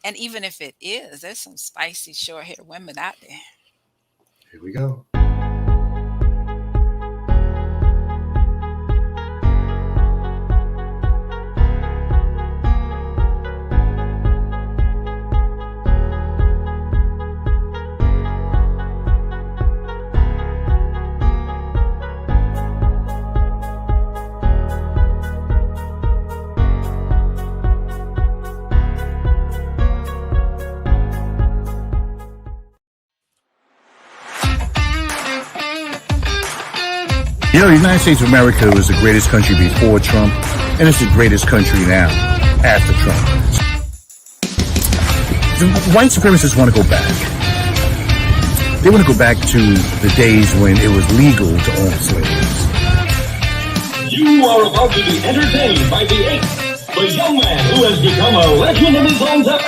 And even if it is, there's some spicy short hair women out there. Here we go. You know, the United States of America was the greatest country before Trump, and it's the greatest country now after Trump. The white supremacists want to go back. They want to go back to the days when it was legal to own slaves. You are about to be entertained by the ape, the young man who has become a legend of his own time.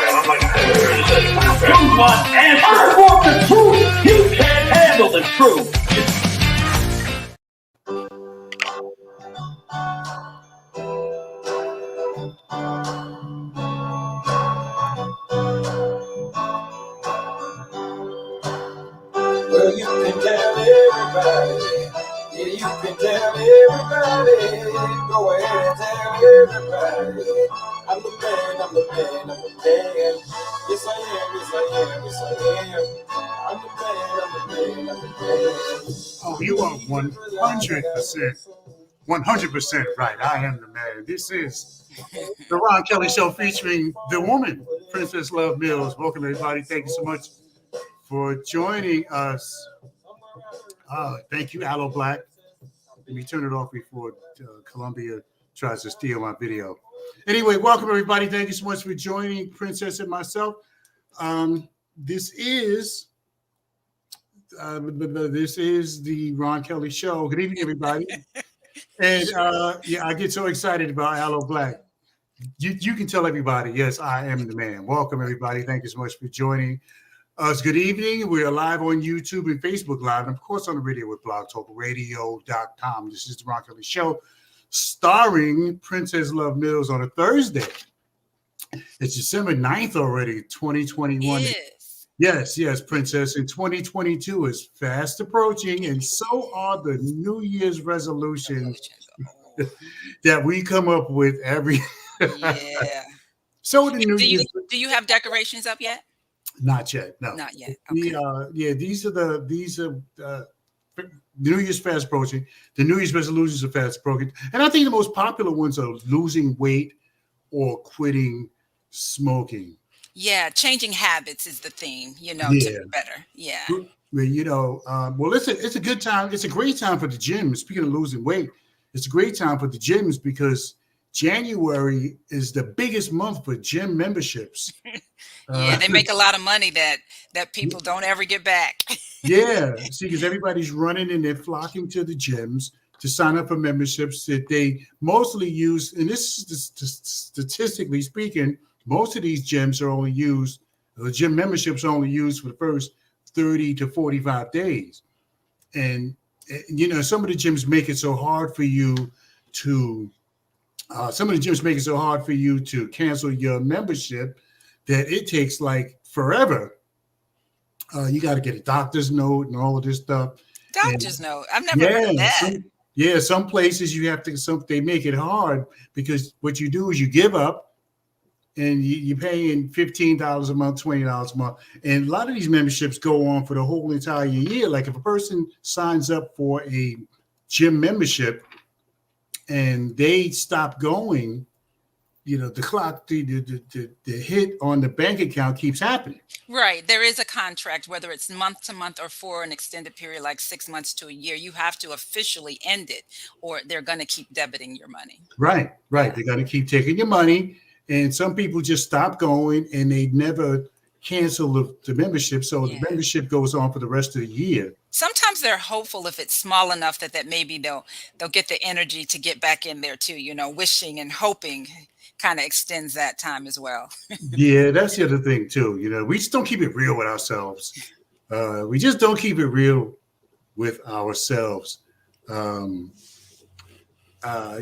You want answers? I want the truth. You can't handle the truth. Well, you can tell everybody. Yeah, you can tell everybody. Go ahead and tell everybody. I'm the man, I'm the man, I'm the man. Yes, I am, yes, I am, yes, I am. I'm the man, I'm the man, I'm the man. Oh, you are 100%, 100% right. I am the man. This is the Ron Kelly Show featuring the woman, Princess Love Mills. Welcome, everybody. Thank you so much for joining us. Thank you, Aloe Black. Let me turn it off before Columbia tries to steal my video. Anyway, welcome, everybody. Thank you so much for joining Princess and myself. This is the Ron Kelly Show. Good evening, everybody. And I get so excited about Aloe Black. You can tell everybody, yes, I am the man. Welcome, everybody. Thank you so much for joining us. Good evening. We are live on YouTube and Facebook Live, and of course on the radio with blogtalkradio.com. This is the Ron Kelly Show, starring Princess Love Mills on a Thursday. It's December 9th already, 2021. Yes, Princess. And 2022 is fast approaching, and so are the New Year's resolutions that we come up with every. Yeah. So the New Year's. Do you have decorations up yet? Not yet. No. Not yet. Okay. These are the New Year's fast approaching. The New Year's resolutions are fast approaching, and I think the most popular ones are losing weight or quitting smoking. Yeah, changing habits is the theme. To be better. Yeah. Well, it's a good time. It's a great time for the gym. Speaking of losing weight, it's a great time for the gyms because January is the biggest month for gym memberships. Yeah, they make a lot of money that people don't ever get back. Yeah, see, because everybody's running and they're flocking to the gyms to sign up for memberships that they mostly use. And this is statistically speaking, most of these gyms are only used, the gym memberships are only used for the first 30 to 45 days. And, some of the gyms make it so hard for you to cancel your membership that it takes like forever. You got to get a doctor's note and all of this stuff. Doctor's note? I've never heard of that. Some places you have to, they make it hard because what you do is you give up and you're paying $15 a month, $20 a month. And a lot of these memberships go on for the whole entire year. Like if a person signs up for a gym membership and they stop going, the clock, the hit on the bank account keeps happening. Right. There is a contract, whether it's month to month or for an extended period, like 6 months to a year. You have to officially end it or they're going to keep debiting your money. Right. Yeah. They're going to keep taking your money. And some people just stop going and they never cancel the membership. So the membership goes on for the rest of the year. Sometimes they're hopeful if it's small enough that maybe they'll get the energy to get back in there too, wishing and hoping kind of extends that time as well. Yeah, that's the other thing too. We just don't keep it real with ourselves. We just don't keep it real with ourselves.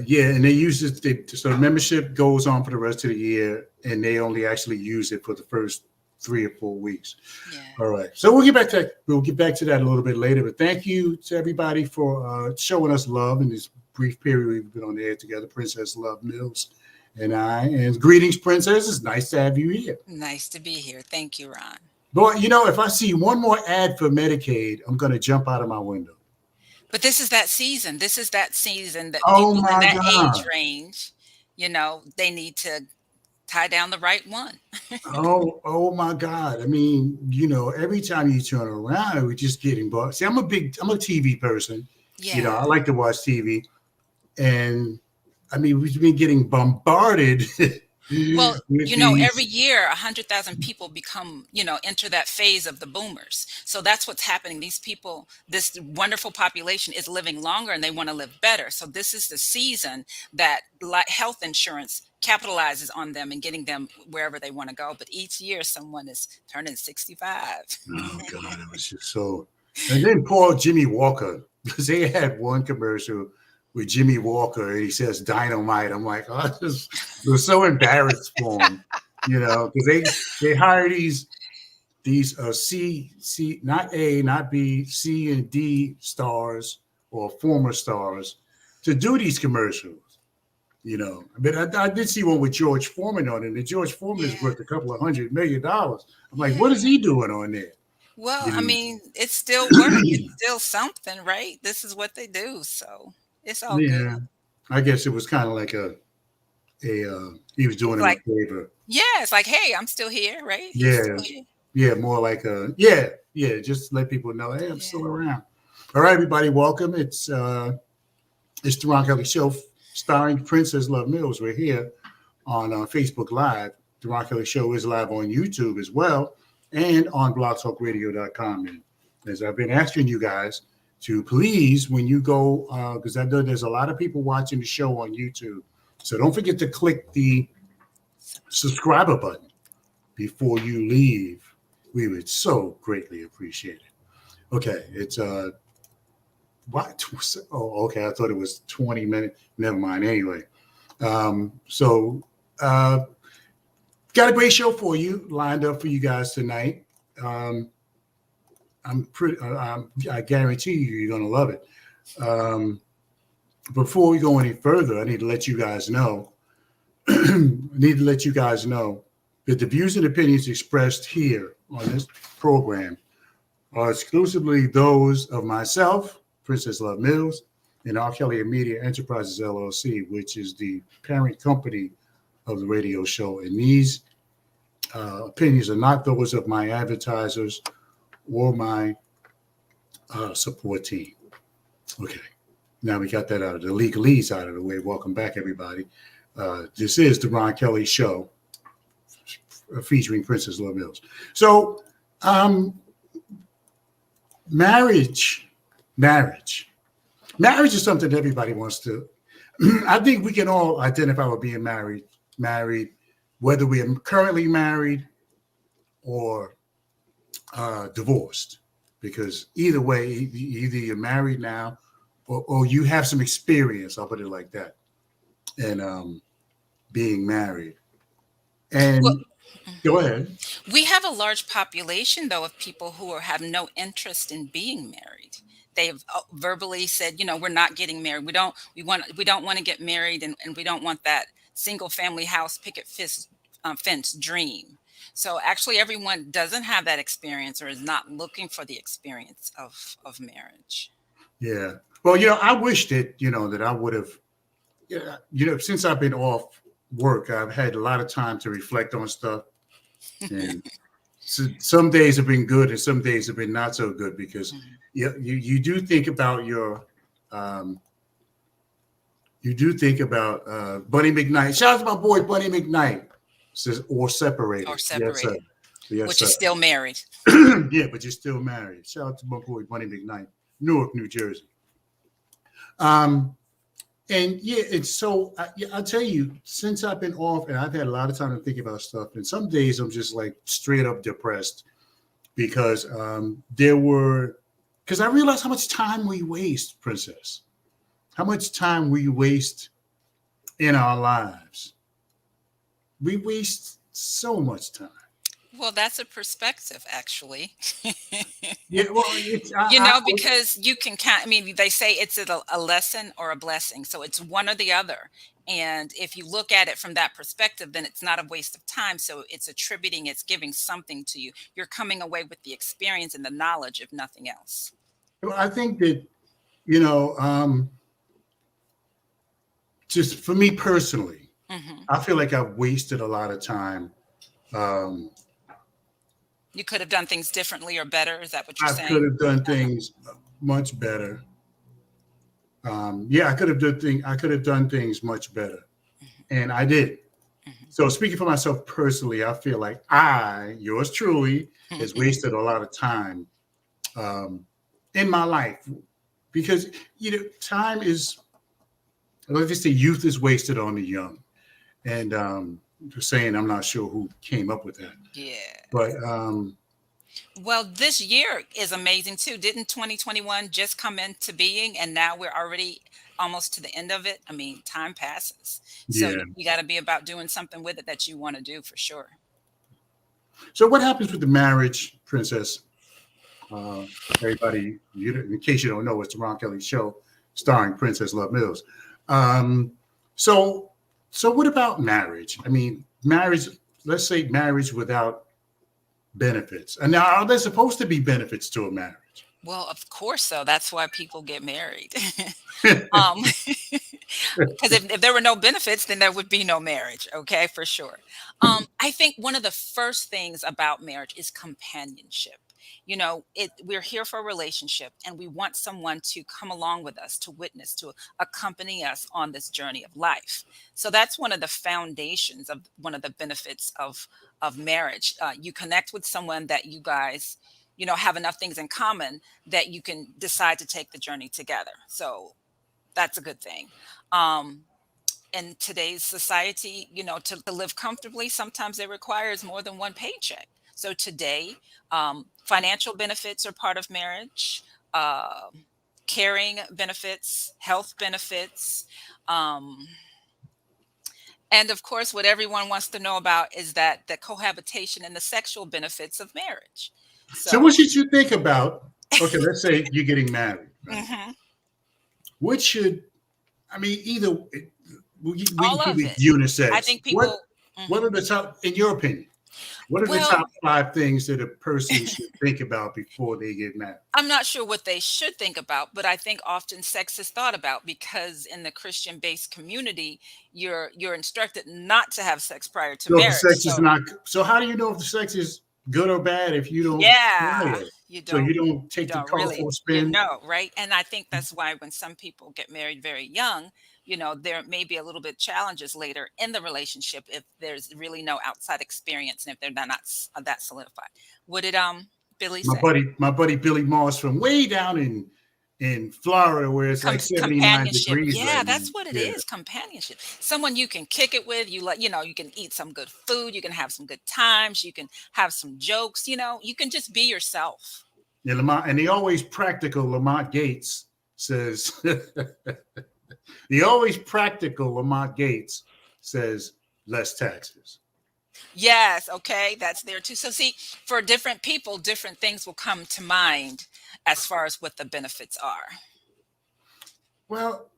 Yeah, and they use it. So the membership goes on for the rest of the year, and they only actually use it for the first 3 or 4 weeks. Yeah. All right. So we'll get back to that. We'll get back to that a little bit later. But thank you to everybody for showing us love in this brief period we've been on the air together. Princess Love Mills and I. And greetings, Princess. It's nice to have you here. Nice to be here. Thank you, Ron. Boy, you know, if I see one more ad for Medicaid, I'm going to jump out of my window. But this is that season. This is that season that Oh people in my that age God. range, they need to tie down the right one. Oh my God. I mean, you know, every time you turn around, we're just getting bugged. See, I'm a TV person. You know, Yeah. I like to watch TV. And I mean, we've been getting bombarded Well, with every these. year, 100,000 people become, enter that phase of the boomers. So that's what's happening. These people, this wonderful population is living longer and they want to live better. So this is the season that health insurance capitalizes on them and getting them wherever they want to go. But each year, someone is turning 65. Oh God, it was just so. And then poor Jimmy Walker, because they had one commercial with Jimmy Walker and he says dynamite. I'm like, oh, I was so embarrassed for him, you know, because they hire these C not A, not B, C and D stars or former stars to do these commercials. You know, but I did see one with George Foreman on it. And George Foreman is Yeah. worth a couple of $100 million. I'm like, what Yeah. is he doing on there? Well, I You mean, it's still work. It's still something, right? This is what they do. So it's all good. Yeah, I guess it was kind of like he was doing It's him a like, favor. yeah, it's like, hey, I'm still here, right? He's Yeah, still here. yeah, more like just let people know, hey, I'm Yeah. still around. All right, everybody, welcome. It's the Ron Kelly Show, starring Princess Love Mills. We're here on Facebook Live. The Ron Kelly Show is live on YouTube as well, and on blogtalkradio.com. And as I've been asking you guys to please, when you go, because I know there's a lot of people watching the show on YouTube, so don't forget to click the subscriber button before you leave. We would so greatly appreciate it. Okay, it's what? Oh, okay. I thought it was 20 minutes. Never mind. Anyway, so got a great show for you lined up for you guys tonight. I guarantee you're gonna love it. Before we go any further, I need to let you guys know. That the views and opinions expressed here on this program are exclusively those of myself, Princess Love Mills, and R. Kelly and Media Enterprises LLC, which is the parent company of the radio show. And these opinions are not those of my advertisers or my support team. Okay, now we got that out of the legalese out of the way. Welcome back, everybody. This is the Ron Kelly Show featuring Princess Love Mills. So, marriage is something that everybody wants to. I think we can all identify with being married, whether we are currently married or divorced, because either way, either you're married now or you have some experience, I'll put it like that, and being married. And Well, go ahead. we have a large population, though, of people who have no interest in being married. They've verbally said, we're not getting married. We don't want to get married, and we don't want that single family house picket fence dream. So actually, everyone doesn't have that experience or is not looking for the experience of marriage. Yeah. Well, I wish that, that I would have, since I've been off work, I've had a lot of time to reflect on stuff. And so some days have been good and some days have been not so good because you do think about Bunny McKnight. Shout out to my boy Bunny McKnight. Says or separated. Or separated. Yes, which sir. is still married. Yeah, but you're still married. Shout out to my boy Bunny McKnight, Newark, New Jersey. And so I'll tell you, since I've been off and I've had a lot of time to think about stuff, and some days I'm just like straight up depressed because because I realized how much time we waste, Princess. how much time we waste in our lives. We waste so much time. Well, that's a perspective, actually. Yeah, well, it's Because you can count. I mean, they say it's a lesson or a blessing. So it's one or the other. And if you look at it from that perspective, then it's not a waste of time. So it's attributing, it's giving something to you. You're coming away with the experience and the knowledge, if nothing else. I think that you know, just for me personally, Hmm. I feel like I've wasted a lot of time. Um, You could have done things differently or better. Is that what you're I could saying? have done Uh-huh. things much better. Yeah, I could have done things. I could have done things much better, and I did. So speaking for myself personally, I feel like yours truly, has Hmm. wasted a lot of time um, in my life because time is. Let's just say youth is wasted on the young, and just saying, I'm not sure who came up with that, Yeah. but Well, this year is amazing too. Didn't 2021 just come into being and now we're already almost to the end of it? I mean, time passes. So yeah. you got to be about doing something with it that you want to do for sure. So what happens with the marriage, Princess? Uh, Everybody, in case you don't know, it's the Ron Kelly Show, starring Princess Love Mills. Um, so, so what about marriage? I mean, marriage. Let's say marriage without benefits. And now, are there supposed to be benefits to a marriage? Well, of course, so that's why people get married. um, because if there were no benefits, then there would be no marriage. Okay, for sure. I think one of the first things about marriage is companionship. We're here for a relationship, and we want someone to come along with us, to witness, to accompany us on this journey of life. So that's one of the foundations of one of the benefits of marriage. You connect with someone that you guys, have enough things in common that you can decide to take the journey together. So that's a good thing. Um, in today's society, to live comfortably, sometimes it requires more than one paycheck. So today, financial benefits are part of marriage, uh, caring benefits, health benefits. Um, and of course, what everyone wants to know about is that the cohabitation and the sexual benefits of marriage. So, So, what should you think about? Okay, let's say you're getting married, right? mhm, What should I mean? Either we can all keep of it it. I unisex. think people. What Mhm. are the top, in your opinion? What are the Well, top five things that a person should think about before they get married? I'm not sure what they should think about, but I think often sex is thought about because in the Christian-based community, you're instructed not to have sex prior to So if the marriage. sex is So not, so how do you know if the sex is good or bad if you don't try yeah, it? you So you don't don't you take the don't car really for a spin. right? And I think that's why when some people get married very young, there may be a little bit challenges later in the relationship if there's really no outside experience and if they're not that solidified. What did Billy say? My buddy Billy Moss from way down in Florida, where it's like 79 Companionship. degrees right Yeah, now. that's what it Yeah, is. Companionship. Someone you can kick it with. You can eat some good food. You can have some good times. You can have some jokes. You can just be yourself. yeah. Lamont, and the always practical Lamont Gates says, the always practical Lamont Gates says less taxes. Yes, okay, that's there too. So see, for different people, different things will come to mind as far as what the benefits are. Well,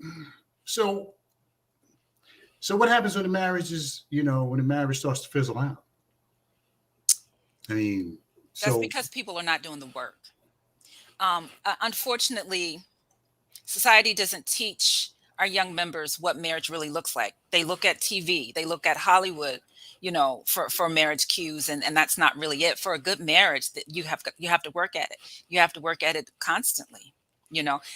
so so what happens when the marriage is, when the marriage starts to fizzle out? I mean, That's so because people are not doing the work. Unfortunately, society doesn't teach our young members what marriage really looks like. They look at TV, they look at Hollywood, for marriage cues, and that's not really it. For a good marriage, that you have to work at it. You have to work at it constantly.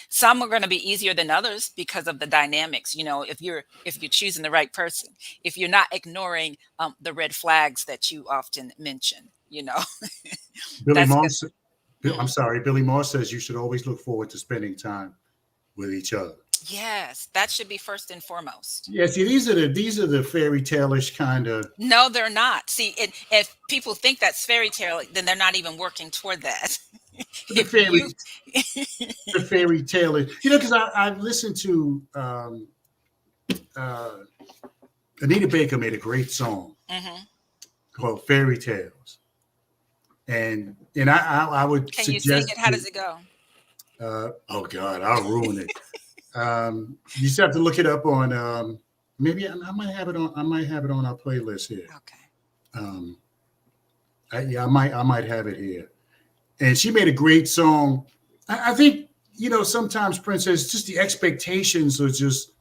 Some are going to be easier than others because of the dynamics. If you're choosing the right person, if you're not ignoring the red flags that you often mention, Billy that's good. Moss, I'm sorry, Billy Moss says you should always look forward to spending time with each other. Yes, that should be first and foremost. Yeah, see, these are the fairy tale-ish kind of. No, they're not. See, if people think that's fairy tale, then they're not even working toward that. the If fairy you the fairy tale is, because I've listened to uh, Anita Baker made a great song Mhm. called Fairy Tales, and I would Can you sing suggest it? How does it go? oh God, I'll ruin it. You just have to look it up on maybe I might have it on our playlist here. Okay. Um, yeah, I might have it here. And she made a great song. I think sometimes Princess, just the expectations are just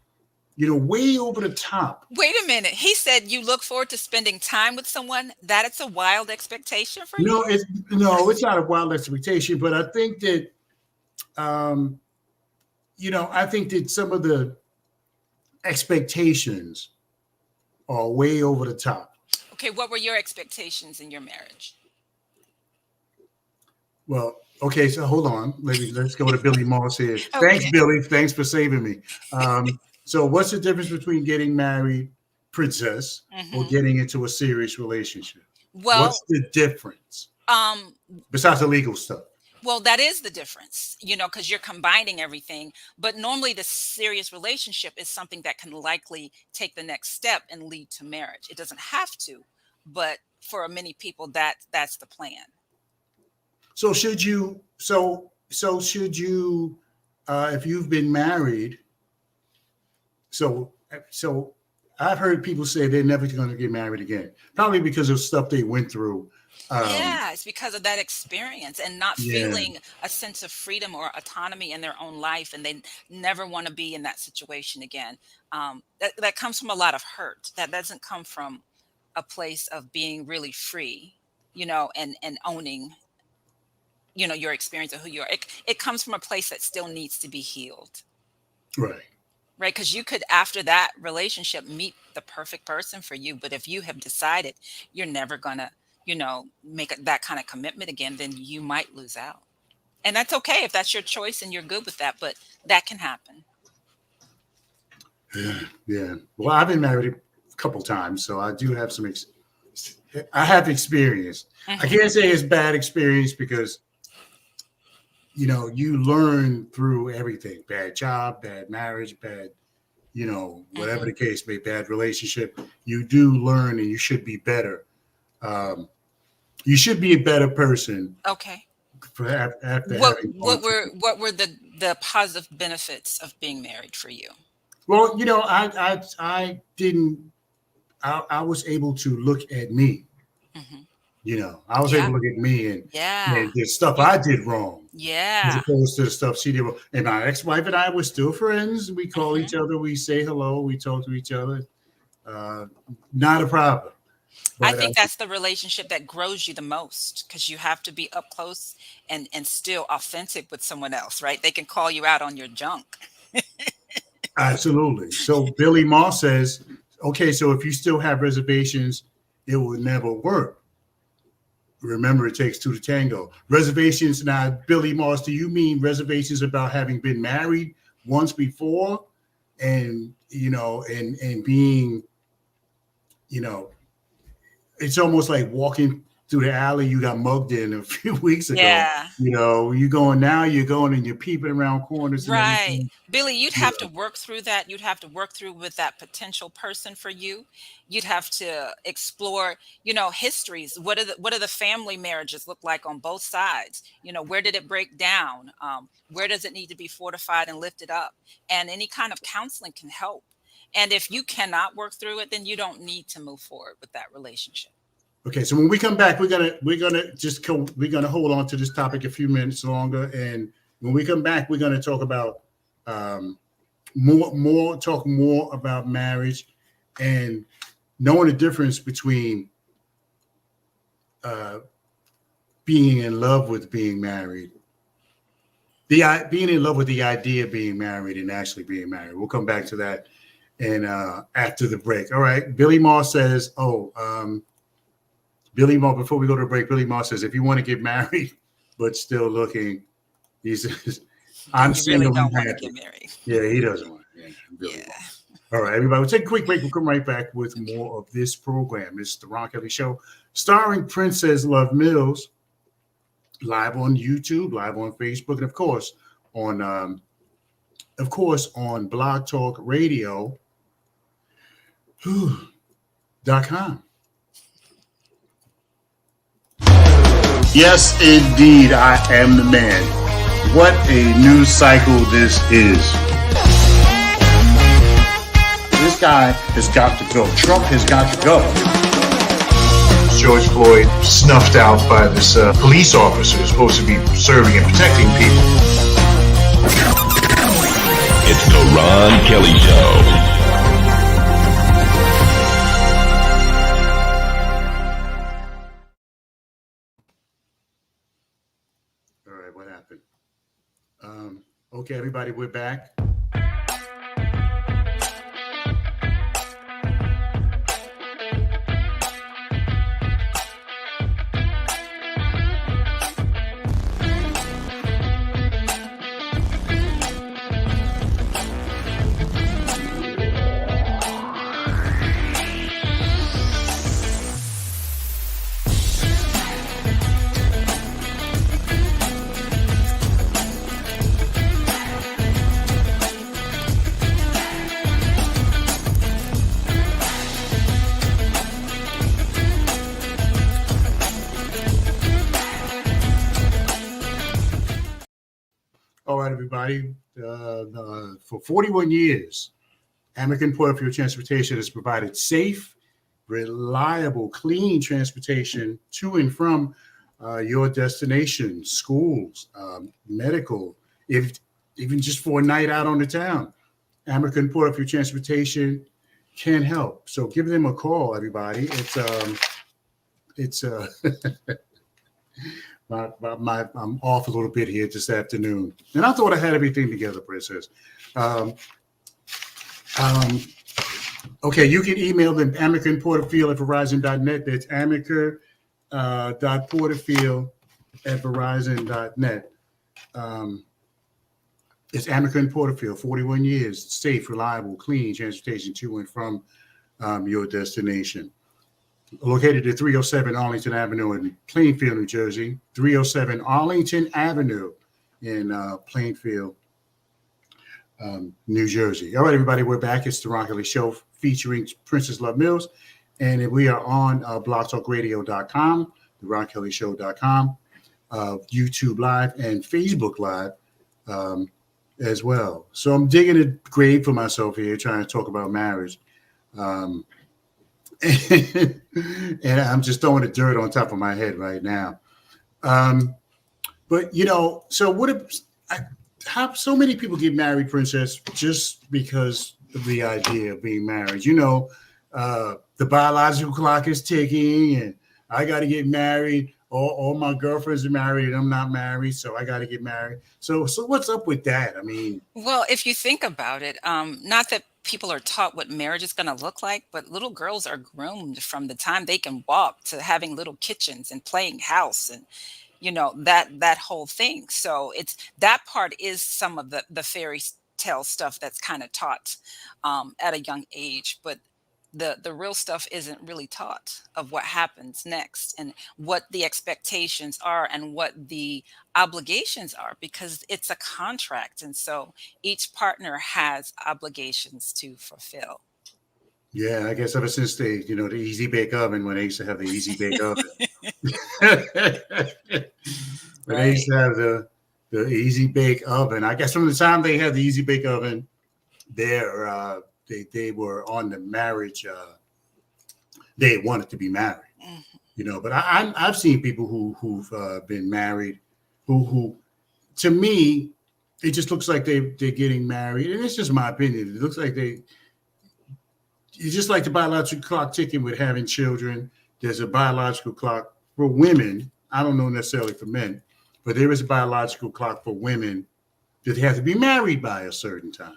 way over the top. Wait a minute. He said you look forward to spending time with someone. That it's a wild expectation for No, you? it's not a wild expectation, but I think that um, I think that some of the expectations are way over the top. Okay, what were your expectations in your marriage? Well, okay, so hold on. Let's go to Billy Moss here. Thanks, Okay. Billy. Thanks for saving me. So, what's the difference between getting married, Princess, or Mhm. getting into a serious relationship? Well, What's the difference um besides the legal stuff? well, that is the difference, because you're combining everything. But normally, the serious relationship is something that can likely take the next step and lead to marriage. It doesn't have to, but for many people, that's the plan. So, should you? Should you? If you've been married, so I've heard people say they're never going to get married again, probably because of stuff they went through. Um, Yeah, it's because of that experience and not yeah, feeling a sense of freedom or autonomy in their own life, and they never want to be in that situation again. That comes from a lot of hurt. That doesn't come from a place of being really free, and owning, your experience of who you are. It comes from a place that still needs to be healed, right. right? Because you could, after that relationship, meet the perfect person for you, but if you have decided you're never gonna, make that kind of commitment again, then you might lose out. And that's okay if that's your choice and you're good with that, but that can happen. Yeah, yeah. Well, I've been married a couple times, so I do have some. I have experience. I Hmm. can't say it's bad experience because you learn through everything: bad job, bad marriage, bad whatever Hmm. the case may, bad relationship. You do learn, and you should be better. Um, you should be a better person Okay. after What having gone what were through. what were the positive benefits of being married for you? Well, I didn't. I was able to look at me. Hmm. I was able Yeah. to look at me and Yeah. the stuff You I did wrong, as yeah. opposed to the stuff she did wrong. And my ex-wife and I were still friends. We call each Hmm. other, we say hello, we talk to each other. Uh, Not a problem. I But think that's the relationship that grows you the most because you have to be up close and still authentic with someone else, right? They can call you out on your junk. absolutely. So Billy Moss says, okay, so if you still have reservations, it will never work. Remember, it takes two to tango. Reservations now, Billy Moss, do you mean reservations about having been married once before and and being, you know, it's almost like walking through the alley you got mugged in a few weeks ago. Yeah. You going now, you're going and you're peeping around corners and Right. everything. Billy, you'd You have to know, work through that. You'd have to work through with that potential person for you. You'd have to explore, histories. What do the family marriages look like on both sides? Where did it break down? Where does it need to be fortified and lifted up? And any kind of counseling can help. And if you cannot work through it, then you don't need to move forward with that relationship. okay, so when we come back, we're gonna hold on to this topic a few minutes longer, and when we come back, we're gonna talk about um, talk more about marriage and knowing the difference between uh, being in love with being married, being in love with the idea of being married and actually being married. We'll come back to that and after the break. All right, Billy Moss says, Billy Moss. Before we go to the break, Billy Moss says, if you want to get married but still looking, he says, Then I'm you really single and don't want to happy. get married. Yeah, he doesn't want it. Yeah, Billy Yeah. Moss. All right, everybody, we'll take a quick break. We'll come right back with more of this program. It's the Ron Kelly Show, starring Princess Love Mills. live on YouTube, live on Facebook, and of course on Blog Talk Radio. .com. Yes, indeed, I am the man. What a news cycle this is. This guy has got to go. Trump has got to go. George Floyd snuffed out by this police officer who's supposed to be serving and protecting people. It's the Ron Kelly Show. All right, what happened? Okay, everybody, we're back. All right, everybody. For 41 years, American Porterfield Transportation has provided safe, reliable, clean transportation to and from your destination, schools, medical, even just for a night out on the town. American Porterfield Transportation can help. So give them a call, everybody. It's I'm off a little bit here this afternoon, and I thought I had everything together, Princess. Okay, you can email them amakerandporterfield@verizon.net. That's amaker.porterfield@verizon.net. It's Amaker and Porterfield, 41 years, safe, reliable, clean transportation to and from your destination. Located at 307 Arlington Avenue in Plainfield, New Jersey. 307 Arlington Avenue in Plainfield, New Jersey. All right, everybody, we're back. It's the Ron Kelly Show featuring Princess Love Mills. And we are on blogtalkradio.com, theronkellyshow.com, YouTube Live, and Facebook Live as well. So I'm digging a grave for myself here, trying to talk about marriage. And I'm just throwing the dirt on top of my head right now. But, so how so many people get married, Princess, just because of the idea of being married? The biological clock is ticking and I got to get married. All my girlfriends are married and I'm not married, so I got to get married. So what's up with that? I mean, Well, if you think about it, not that people are taught what marriage is going to look like, but little girls are groomed from the time they can walk to having little kitchens and playing house and that whole thing. So it's that part is some of the fairy tale stuff that's kind of taught at a young age, but the real stuff isn't really taught of what happens next and what the expectations are and what the obligations are, because it's a contract, and so each partner has obligations to fulfill. yeah, I guess ever since the Easy Bake Oven, when they used to have the Easy Bake Oven. When they used to have the Easy Bake Oven, I guess from the time they had the Easy Bake Oven, they were on the marriage. They wanted to be married, But I've seen people who've been married, who to me, it just looks like they're getting married, and it's just my opinion. It looks like it's just like the biological clock ticking with having children. There's a biological clock for women. I don't know necessarily for men, but there is a biological clock for women that they have to be married by a certain time.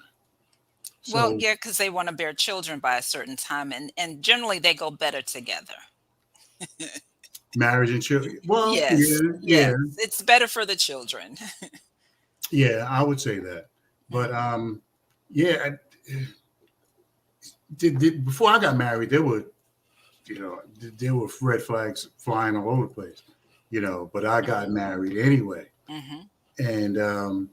Well, yeah, because they want to bear children by a certain time, and generally they go better together. Marriage and children. Well, yes, yeah. It's better for the children. Yeah, I would say that. But before I got married, there were red flags flying all over the place. but I got married anyway. Hmm. And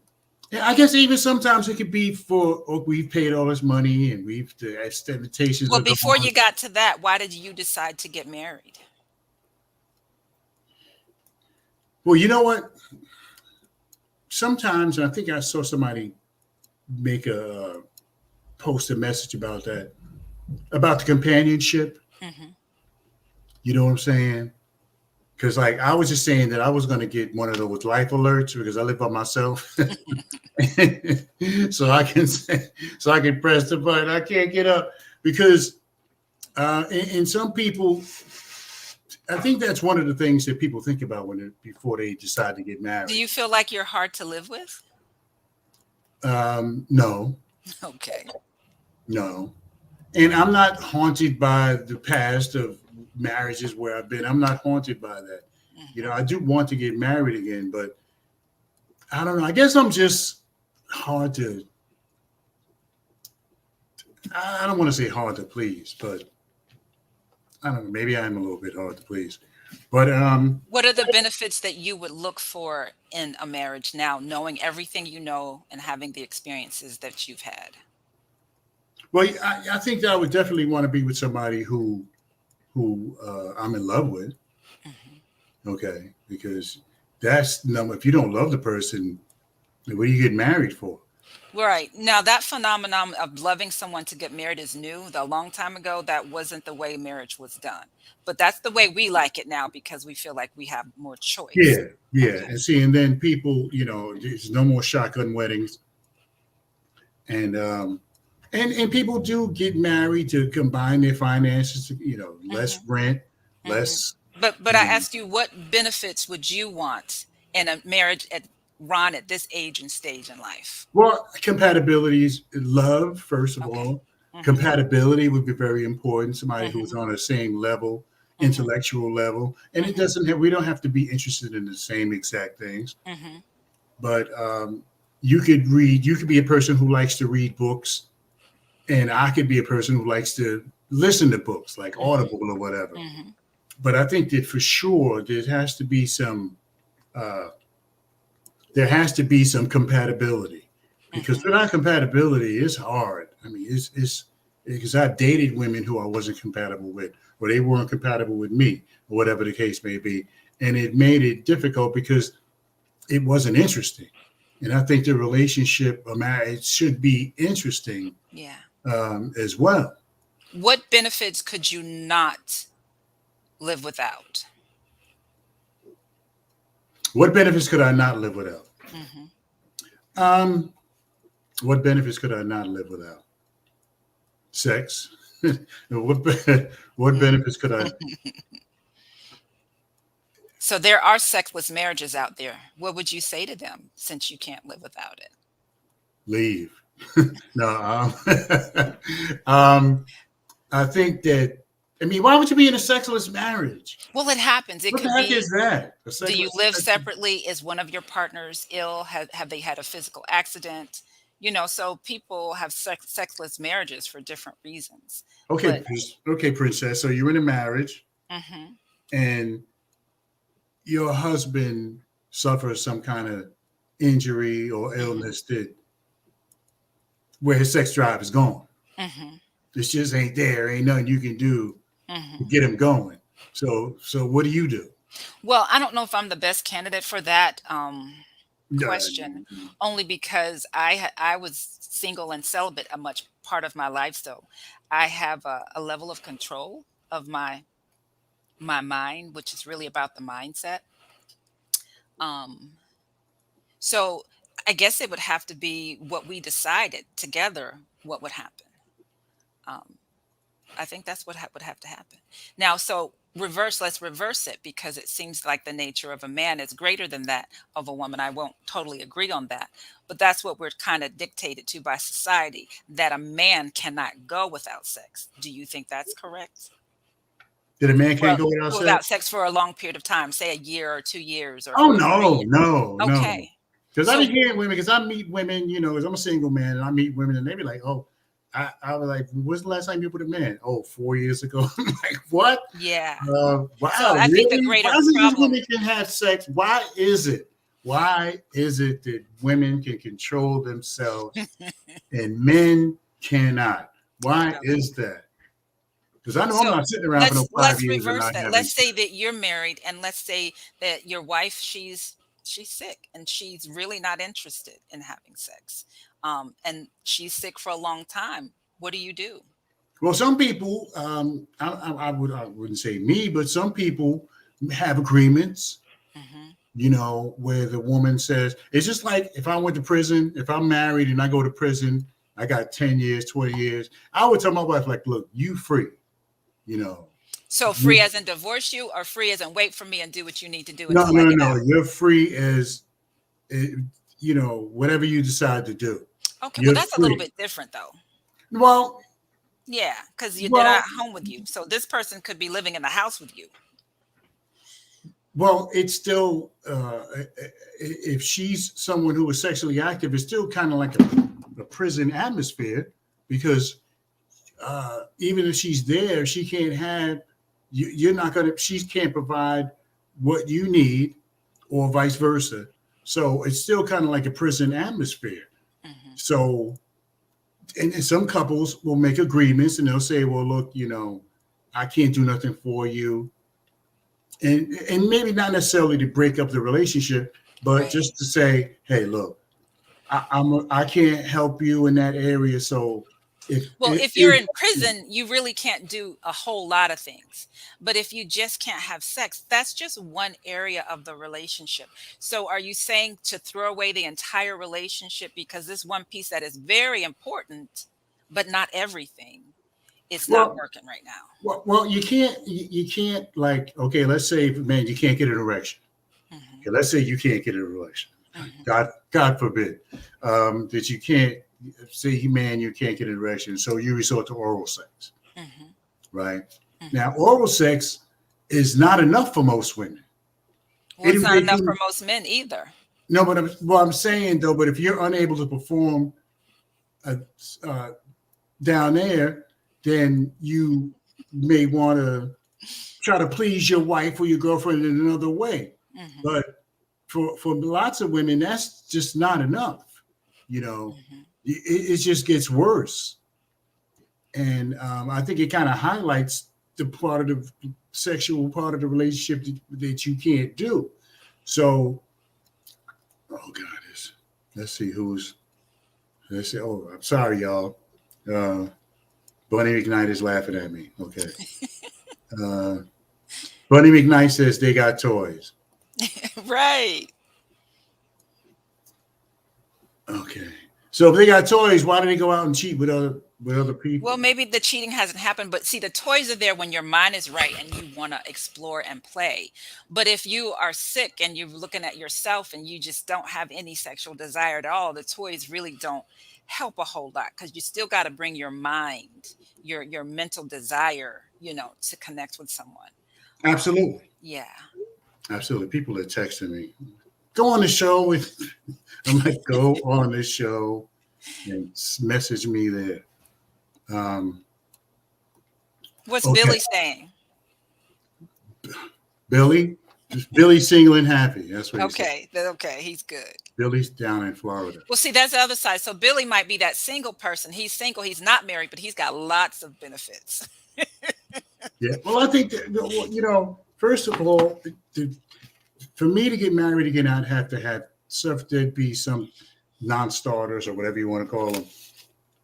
yeah, I guess even sometimes it could be for, oh, we've paid all this money and the expectations Well, are before gone. you got to that, why did you decide to get married? Well, you know what? Sometimes, and I think I saw somebody make post a message about that, about the companionship. Hmm. You know what I'm saying? Because like I was just saying that I was going to get one of those life alerts because I live by myself, so I can so I can press the button. I can't get up because and some people, I think that's one of the things that people think about before they decide to get Do married. you feel like you're hard to live with? No, Okay. no, and I'm not haunted by the past of marriages where I've been. I'm not haunted by that. Hmm. I do want to get married again, but I don't know. I guess I'm just hard to. I don't want to say hard to please, but I don't know. Maybe I am a little bit hard to please. But What are the benefits that you would look for in a marriage now, knowing everything you know and having the experiences that you've had? well, I think that I would definitely want to be with somebody who I'm in love with. Hmm. Okay, because that's number. If you don't love the person, what do you get married for? Right. Now, that phenomenon of loving someone to get married is new. A long time ago, that wasn't the way marriage was done. But that's the way we like it now because we feel like we have more choice. Yeah, yeah. Okay. And see, and then people, there's no more shotgun weddings, and and people do get married to combine their finances. Less Hmm. rent, Hmm. less. But I You know, asked you, what benefits would you want in a marriage at Ron at this age and stage in life? well, compatibilities, love first of Okay. all. Hmm. Compatibility would be very important. Somebody who's Hmm. on the same level, Hmm. intellectual level, and it Hmm. doesn't have. We don't have to be interested in the same exact things, Hmm. but you could read. You could be a person who likes to read books, and I could be a person who likes to listen to books, like Hmm. Audible or whatever. Hmm. But I think that for sure there has to be some uh, compatibility, because Hmm. without compatibility, it's hard. I mean, it's because I've dated women who I wasn't compatible with, or they weren't compatible with me, or whatever the case may be, and it made it difficult because it wasn't interesting. And I think the relationship, a marriage, should be interesting Yeah. as well. What benefits could you not live without? What benefits could I not live without? Hmm. Um, what benefits could I not live without? Sex. what what benefits could I So there are sexless marriages out there. What would you say to them since you can't live without it? leave? No. Um, I think that. I mean, why would you be in a sexless marriage? Well, it happens. It What the could heck be, is that? A do you sexless. live separately? Is one of your partners ill? Have they had a physical accident? So people have sexless marriages for different reasons. Okay, But okay, princess. So you're in a marriage, mhm, and your husband suffers some kind of injury or mhm, illness that where his sex drive is gone. mhm, It just ain't there. Ain't nothing you can do to mhm. get him going. So what do you do? Well, I don't know if I'm the best candidate for that Uh, question, only because I was single and celibate a much part of my life, so I have a level of control of my mind, which is really about the mindset. Um, so I guess it would have to be what we decided together what would happen. Um, I think that's what would have to happen. Now, so let's reverse it because it seems like the nature of a man is greater than that of a woman. I won't totally agree on that, but that's what we're kind of dictated to by society, that a man cannot go without sex. Do you think that's correct? that a man Well, can't go without without sex? sex for a long period of time, say a year or 2 years or Oh 3 years. no, no, no. Okay. Because I be So hearing women. Because I meet women. Because I'm a single man, and I meet women, and they be like, "Oh, I was like, when's the last time you put a man? Oh, 4 years ago. I'm like, what? Yeah. So Wow, I think the really? Why greater is it just problem. women can have sex? Why is it? Why is it that women can control themselves and men cannot? I Why don't know. is that? Because I know I'm So not sitting around for no let's 5 years and reverse not that. having Let's say sex. that you're married, and let's say that your wife, she's sick and she's really not interested in having sex. And she's sick for a long time. What do you do? Well, some people, I wouldn't say me, but some people have agreements, Hmm. where the woman says, it's just like if I went to prison, if I'm married and I go to prison, I got 10 years, 20 years. I would tell my wife, like, look, you free, you know. So free You, as in divorce you, or free as in wait for me and do what you need to do no, until I no, get no. out? You're free as, eh, whatever you decide to do. Okay, well You're that's a little free. bit different though. Well, Yeah, because they're not well, home with you. So this person could be living in the house with you. well, it's still, if she's someone who is sexually active, it's still kind of like a prison atmosphere because even if she's there, she can't have, you're not going to, she can't provide what you need or vice versa. So it's still kind of like a prison atmosphere. Hmm. So, and some couples will make agreements and they'll say, well, look, I can't do nothing for you. And maybe not necessarily to break up the relationship, but Right. just to say, hey, look, I can't help you in that area. So Well, if you're if in prison, you really can't do a whole lot of things. But if you just can't have sex, that's just one area of the relationship. So are you saying to throw away the entire relationship because this one piece that is very important, but not everything, is not well, working right now? well, you can't like, okay, let's say, man, you can't get an erection. Hmm. Okay, let's say you can't get an erection. Hmm. God forbid that you can't say, man, you can't get an erection. So you resort to oral sex, Hmm. right? Hmm. Now, oral sex is not enough for most women. Well, it's It not may enough for be, most men either. no, but I'm saying though, but if you're unable to perform uh, uh, down there, then you may want to try to please your wife or your girlfriend in another way. Hmm. But for lots of women, that's just not enough. You know, Hmm. it just gets worse, and I think it kind of highlights the part of the sexual part of the relationship that you can't do. So, oh God, let's see who's let's see. Oh, I'm sorry, y'all. Uh, Bunny McKnight is laughing at me. Okay. Uh, Bunny McKnight says they got toys. Right. Okay. So if they got toys, why do they go out and cheat with other Well, people? maybe the cheating hasn't happened, but see, the toys are there when your mind is right and you want to explore and play. But if you are sick and you're looking at yourself and you just don't have any sexual desire at all, the toys really don't help a whole lot because you still got to bring your mind, your mental desire, to connect with someone. Um, Absolutely. yeah. Absolutely. People are texting me. Go on the show with I'm like, go on the show and message me there. Um, What's okay. Billy saying? Billy. Just Billy single and happy. That's what he said. Okay, okay, he's good. Billy's down in Florida. Well, see, that's the other side. So Billy might be that single person. He's single, he's not married, but he's got lots of benefits. Yeah. Well, I think that, first of all, for me to get married again, I'd have to have there'd be some non-starters or whatever you want to call them,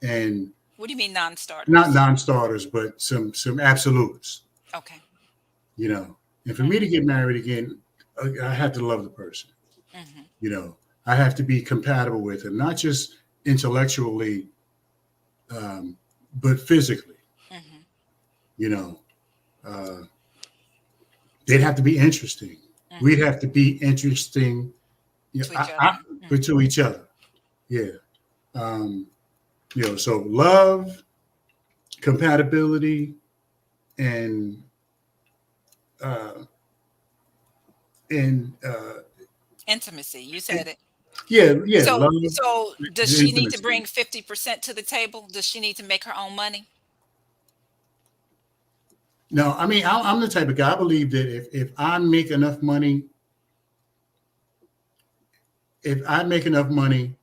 and What do you mean not non-starters? non-starters, but some absolutes. Okay. You know, and for me to Mhm. get married again, I have to love the person. Mhm. You know, I have to be compatible with them, not just intellectually, but physically. Mhm. You know, uh, they'd have to be interesting. We'd Mhm. have to be interesting, To each other. but Mhm. to each other. Yeah. Um, so love, compatibility, and uh, and Intimacy. You said it. Yeah, So love so does the she need to intimacy. bring 50% to the table? Does she need to make her own money? No, I mean, I'm the type of guy. I believe that if I make enough money, if I make enough money,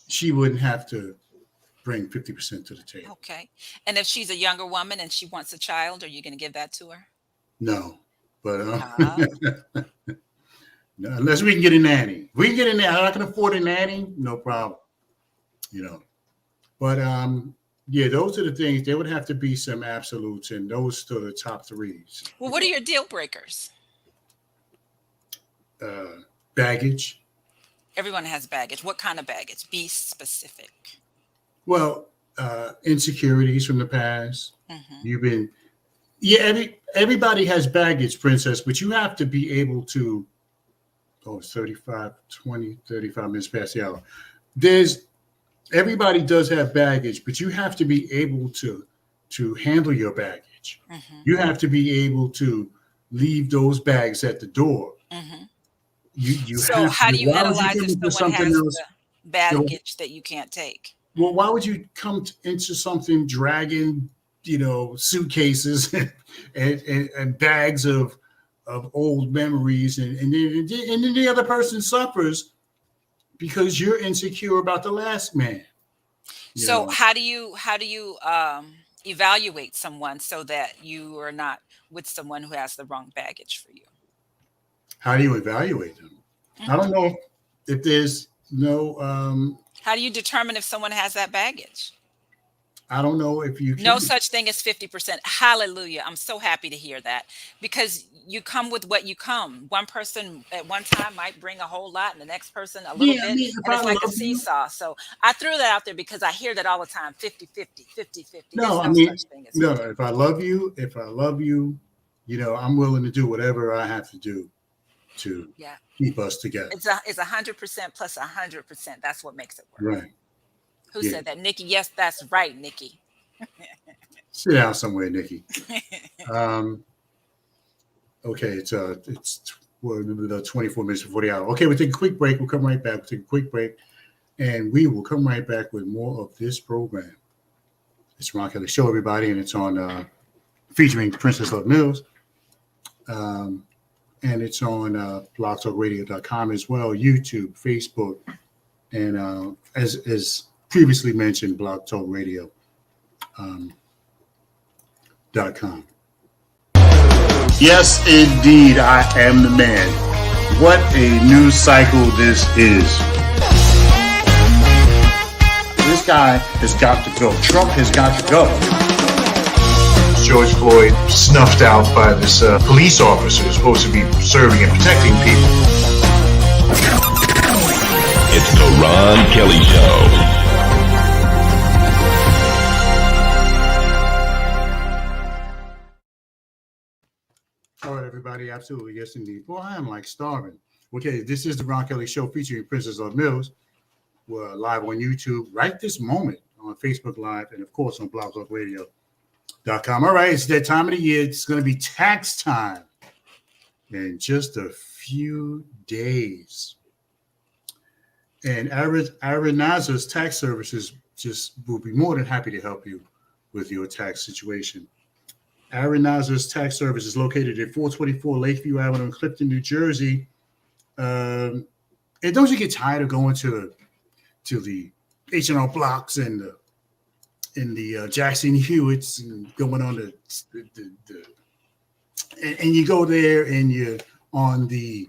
she wouldn't have to bring 50% to the table. Okay. And if she's a younger woman and she wants a child, are you going to give that to her? No, but Ah, no, unless we can get a nanny, we can get a nanny. I can afford a nanny, no problem. You know, but yeah, those are the things. There would have to be some absolutes, and those are the top threes. well, what are your deal breakers? Baggage. Everyone has baggage. What kind of baggage? Be specific. Well, insecurities from the past. Hmm. You've been, yeah, everybody has baggage, princess, but you have to be able to, oh, it's 35, 20, 35 minutes past the hour. There's, everybody does have baggage, but you have to be able to handle your baggage. Hmm. You have to be able to leave those bags at the door. Hmm. You So, have how to. do you Why would you analyze come if into someone something has else? the baggage that you can't take? Well, why would you come into something dragging, suitcases and bags of old memories, and then the other person suffers because you're insecure about the last man. You So, know, how do you evaluate someone so that you are not with someone who has the wrong baggage for you? how do you evaluate them? I Mhm. don't know if there's no. How do you determine if someone has that baggage? I don't know if you No can. such thing as 50%. Hallelujah. I'm so happy to hear that because you come with what you come. One person at one time might bring a whole lot and the next person a little Yeah, I bit. mean, if And I it's like a love you, seesaw. So I threw that out there because I hear that all the time 50-50, 50-50. There's no, I no mean, such thing as no. 50. If I love you, I'm willing to do whatever I have to do to Yeah. keep us together. It's 100% plus 100%. That's what makes it work. Right. Who Yeah. said that? Nikki. Yes, that's right, Nikki. Sit down somewhere, Nikki. Um, okay, it's well, the 24 minutes before the hour. Okay, we'll take a quick break. We'll come right back. We'll take a quick break, and we will come right back with more of this program. It's Ron Kelly Show, everybody, and it's on featuring Princess Love Mills. Um, and it's on blogtalkradio.com as well, YouTube, Facebook, and as previously mentioned, blogtalkradio.com. Yes, indeed, I am the man. What a news cycle this is. This guy has got to go. Trump has got to go. George Floyd snuffed out by this police officer who's supposed to be serving and protecting people. It's the Ron Kelly Show. All right, everybody, absolutely. Yes, indeed. Boy, I am like starving. Okay, this is the Ron Kelly Show featuring Princess of Mills. We're live on YouTube right this moment, on Facebook Live, and of course on blogtalkradio.com. All right, it's that time of the year. It's going to be tax time in just a few days. And Naza's Tax Services just will be more than happy to help you with your tax situation. Naza's Tax Service is located at 424 Lakeview Avenue in Clifton, New Jersey. And don't you get tired of going to the H&R Blocks and the Jackson Hewitts and going on and you go there and you're on the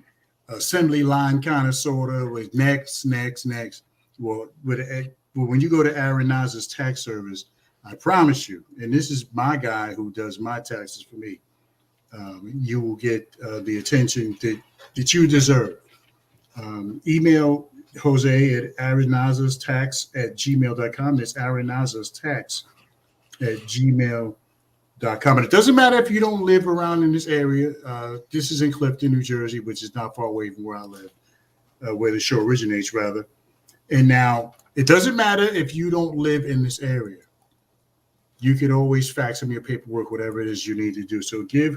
assembly line kind of sort of with next. Well, when you go to Naza's Tax Service, I promise you, and this is my guy who does my taxes for me, you will get the attention that you deserve. Email Jose at arenazastax@gmail.com. That's arenazastax@gmail.com. And it doesn't matter if you don't live around in this area. This is in Clifton, New Jersey, which is not far away from where I live, where the show originates, rather. And now, it doesn't matter if you don't live in this area. You can always fax them your paperwork, whatever it is you need to do. So give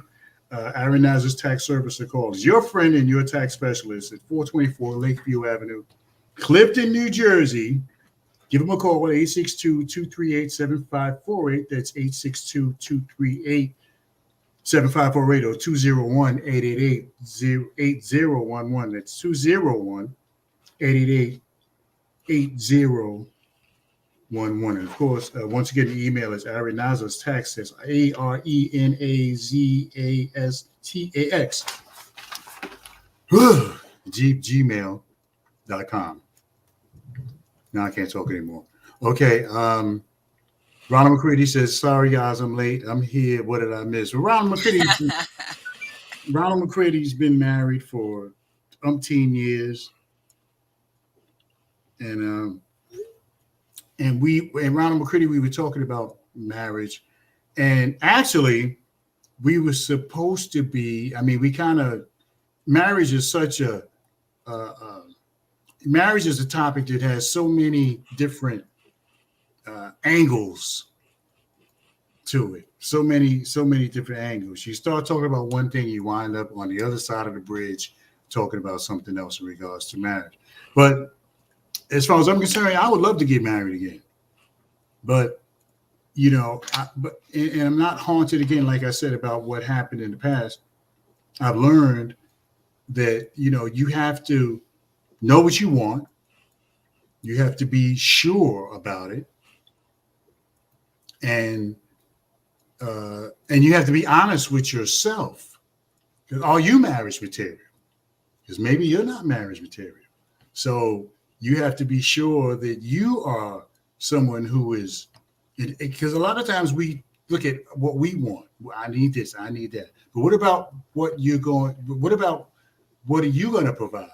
Naza's Tax Service a call. It's your friend and your tax specialist at 424 Lakeview Avenue Clifton, New Jersey. Give them a call at 862-238-7548. That's 862-238-7548 or 201-888-8011. That's 201-888-8011. And of course, once again, the email is Arenaza's Tax. That's ARENAZASTAX gmail.com. Now I can't talk anymore. Okay. Ronald McCready says, sorry guys, I'm late. I'm here. What did I miss? Well, Ronald McCready's been married for umpteen years. And Ronald McCready, we were talking about marriage. And actually, we were supposed to be, I mean, we kind of, marriage is such a marriage is a topic that has so many different angles to it. So many different angles. You start talking about one thing, you wind up on the other side of the bridge talking about something else in regards to marriage. But as far as I'm concerned, I would love to get married again. But you know, and I'm not haunted again, like I said, about what happened in the past. I've learned that, you know, you have to know what you want. You have to be sure about it. And you have to be honest with yourself. Because are you marriage material? Because maybe you're not marriage material. So you have to be sure that you are someone who is, because a lot of times we look at what we want. I need this, I need that. But what about what are you going to provide?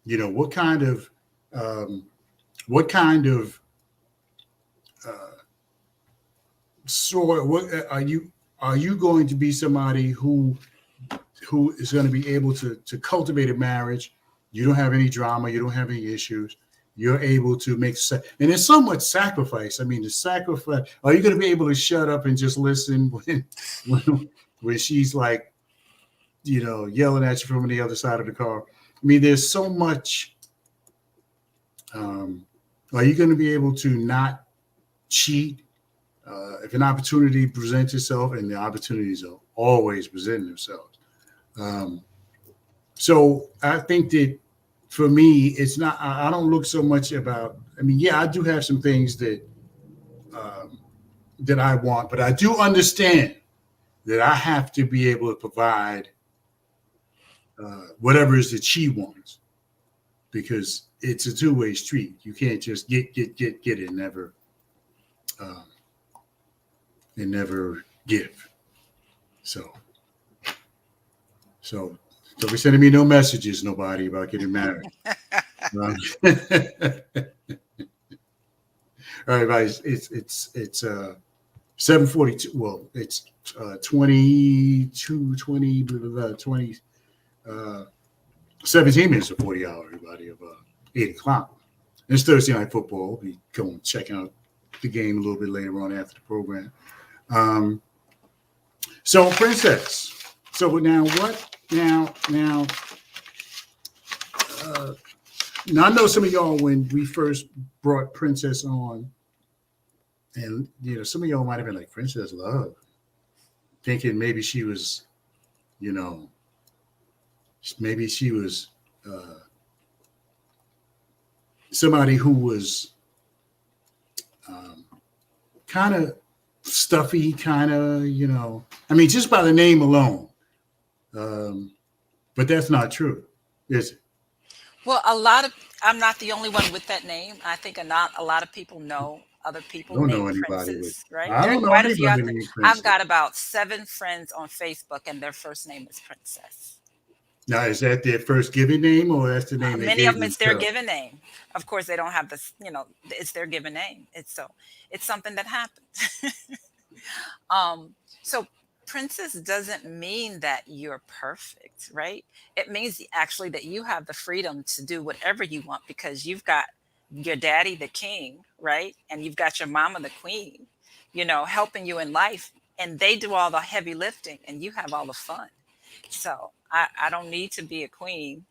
You know, what kind of sort, what are you going to be somebody who is going to be able to cultivate a marriage? You don't have any drama, you don't have any issues. You're able to make, and there's so much sacrifice. I mean, the sacrifice. Are you going to be able to shut up and just listen when she's like, you know, yelling at you from the other side of the car? I mean, there's so much. Are you going to be able to not cheat if an opportunity presents itself? And the opportunities are always presenting themselves. So I think that for me, it's not. I don't look so much about. I mean, yeah, I do have some things that that I want, but I do understand that I have to be able to provide whatever it is that she wants, because it's a two-way street. You can't just get and never give. So don't be sending me no messages, nobody, about getting married. All right, guys, it's 7:42. Well, it's 20 17 minutes to 40 hours, everybody, of 8 o'clock. It's Thursday Night Football. We'll be going checking out the game a little bit later on after the program. So, Princess. So now what? Now, I know some of y'all, when we first brought Princess on, and you know, some of y'all might have been like, Princess Love, thinking maybe she was, you know, maybe she was somebody who was kind of stuffy, kind of, you know, I mean, just by the name alone. But that's not true, is it? Well, I'm not the only one with that name. I think a lot of people know other I people don't know named anybody with. Princess, right? I There are don't know quite a few out anybody there. named I've Princess. got about 7 friends on Facebook, and their first name is Princess. Now, is that their first given name, or that's the name they Many of gave them, it's their themselves? given name. Of course, they don't have this, you know, it's their given name. It's something that happens. So princess doesn't mean that you're perfect, right? It means actually that you have the freedom to do whatever you want, because you've got your daddy, the king, right? And you've got your mama, the queen, you know, helping you in life. And they do all the heavy lifting and you have all the fun. So I don't need to be a queen.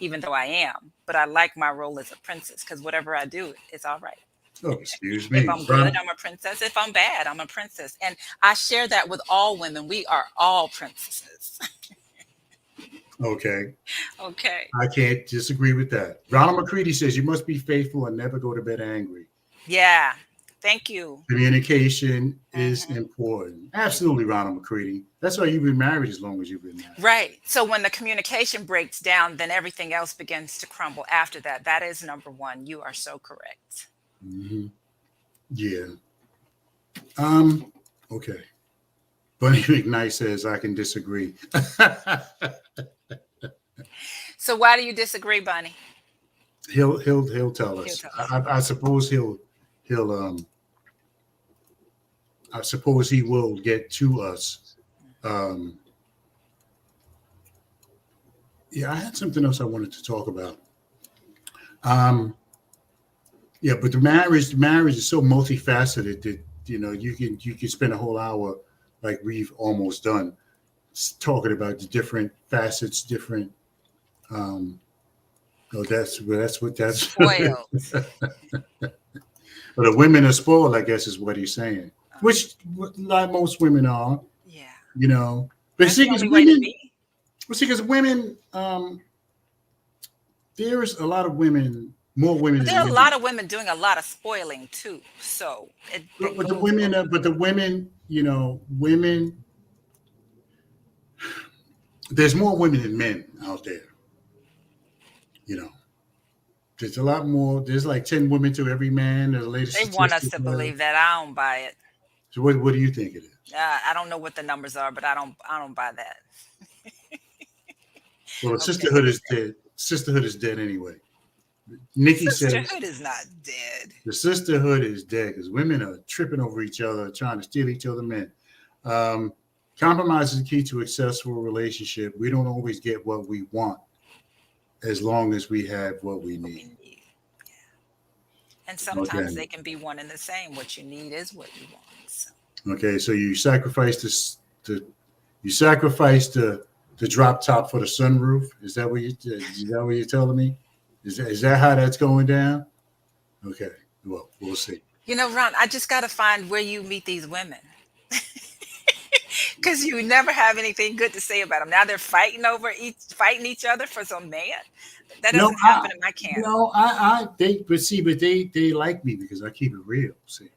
even though I am. But I like my role as a princess because whatever I do, it's all right. Oh, excuse If me. I'm good, I'm a princess. If I'm bad, I'm a princess. And I share that with all women. We are all princesses. Okay. Okay. I can't disagree with that. Ronald McCready says you must be faithful and never go to bed angry. Yeah. Thank you. Communication is Hmm. important. Absolutely, Ronald McCready. That's why you've been married as long as you've been married. Right. So when the communication breaks down, then everything else begins to crumble after that. That is number one. You are so correct. Hmm. Yeah. Um. Okay. Bunny McKnight says I can disagree. So why do you disagree, Bunny? He'll tell He'll us. tell us. I suppose he'll I suppose he will get to us. Um. Yeah, I had something else I wanted to talk about. Um. Yeah, but the marriage is so multifaceted that you can spend a whole hour like we've almost done talking about the different facets, different. Um, oh, that's what. Spoiled. But the women are spoiled, I guess, is what he's saying. Um, Which, like most women are, yeah. you know. But That's see, the because only way to women, be. well, see, because women, there's a lot of women, more women But than there are a men. lot of women doing a lot of spoiling too. So But, it but the goes women, both uh, but the women, women. There's more women than men out there. You know, there's a lot more. There's like 10 women to every man. There's the latest They want us statistic. to believe that. I don't buy it. So what do you think it is? I don't know what the numbers are, but I don't buy that. Well, Okay. sisterhood is dead. Sisterhood is dead anyway. Nikki says Sisterhood is not dead. the sisterhood is dead because women are tripping over each other, trying to steal each other men. Um, Compromise is the key to a successful relationship. We don't always get what we want as long as we have what we What we need. need. And Okay. sometimes they can be one and the same. What you need is what you want. So, Okay. So you sacrifice this. You sacrifice the drop top for the sunroof. Is that what you're telling me? Is that how that's going down? Okay. Well, we'll see. Ron, I just got to find where you meet these women because you never have anything good to say about them. Now they're fighting each other for some man. That No, doesn't happen in my camp. they like me because I keep it real. See, you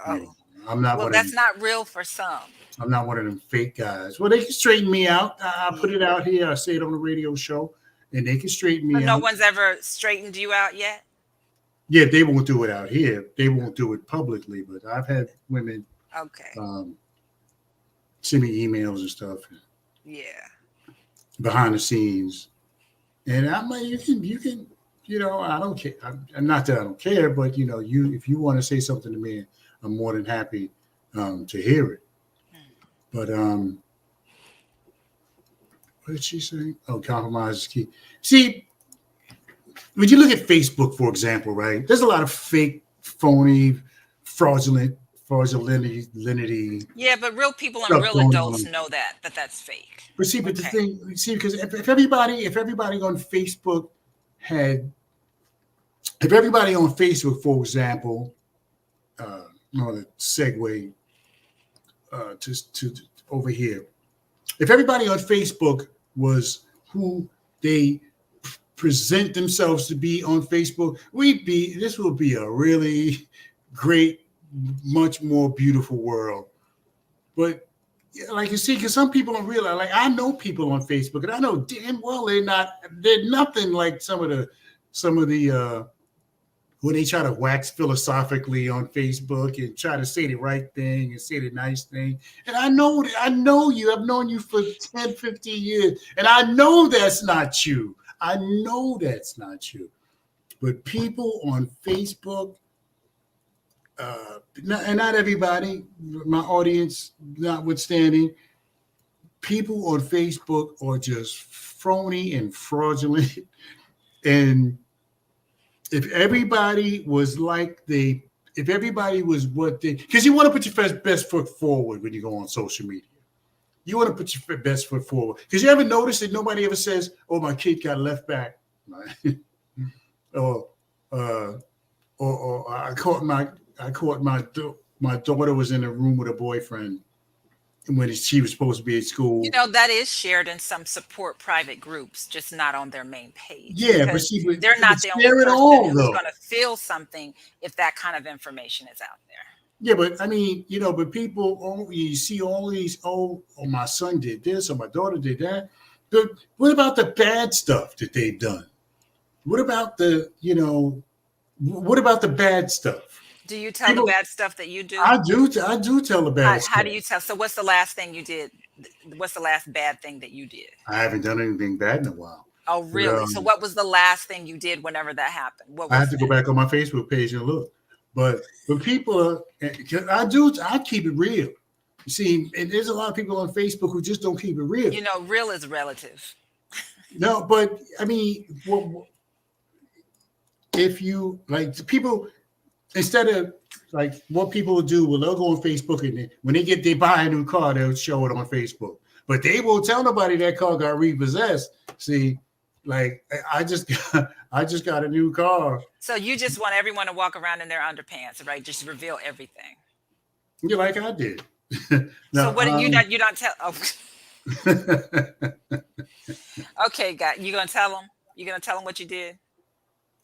know, Oh, I'm not well, one of that's them. not real for some. I'm not one of them fake guys. Well, they can straighten me out. I Yeah. put it out here. I say it on the radio show, and they can straighten So me no out. one's ever straightened you out yet? Yeah, they won't do it out here. They won't do it publicly, but I've had women Okay. um, send me emails and stuff Yeah. behind the scenes, and I'm like, you can, I don't care. I'm not that I don't care, but if you want to say something to me, I'm more than happy to hear it. But what did she say? Oh, compromise is key. See, when you look at Facebook, for example, right? There's a lot of fake, phony, fraudulent, fraudulentity Yeah, but real people and stuff real going adults on. know that that's fake. But see, but the Okay. thing, see, because if everybody on Facebook had, if everybody on Facebook, for example, I want to segue to over here. If everybody on Facebook was who they present themselves to be on Facebook, this will be a really great, much more beautiful world. But like you see, because some people don't realize, like I know people on Facebook, and I know damn well they're nothing like some of the when they try to wax philosophically on Facebook and try to say the right thing and say the nice thing. And I know you. I've known you for 10, 15 years. And I know that's not you. I know that's not you. But people on Facebook, and not everybody, my audience notwithstanding, people on Facebook are just phony and fraudulent. And if everybody was what they, because you want to put your best foot forward when you go on social media. You want to put your best foot forward. Because you ever notice that nobody ever says, "Oh, my kid got left back," right? or, uh, or I caught my daughter was in a room with a boyfriend when she was supposed to be at You school. know, that is shared in some support private groups, just not on their main page Yeah, but because she would, they're she would not the only share it person all who's though. going to feel something if that kind of information is out there. Yeah, but I mean, but people, you see all these, my son did this, or my daughter did that. But what about the bad stuff that they've done? What about what about the bad stuff? Do you tell the People, bad stuff that you do? I do tell the bad How stuff. do you tell? So, what's the last thing you did? What's the last bad thing that you did? I haven't done anything bad in a while. Oh, But, really? So, what was the last thing you did whenever that happened? What I have was to go that? back on my Facebook page and look. But people, I keep it real. You see, and there's a lot of people on Facebook who just don't keep it real. You know, real is relative. No, but I mean, if you like people, instead of like what people will do, well, they'll go on Facebook and when they buy a new car, they'll show it on Facebook. But they won't tell nobody that car got repossessed. See, like I just got a new car. So, you just want everyone to walk around in their underpants, right? Just reveal everything. You like I did. So, No, what you don't tell? Oh, okay, got you gonna tell them? You gonna tell them what you did?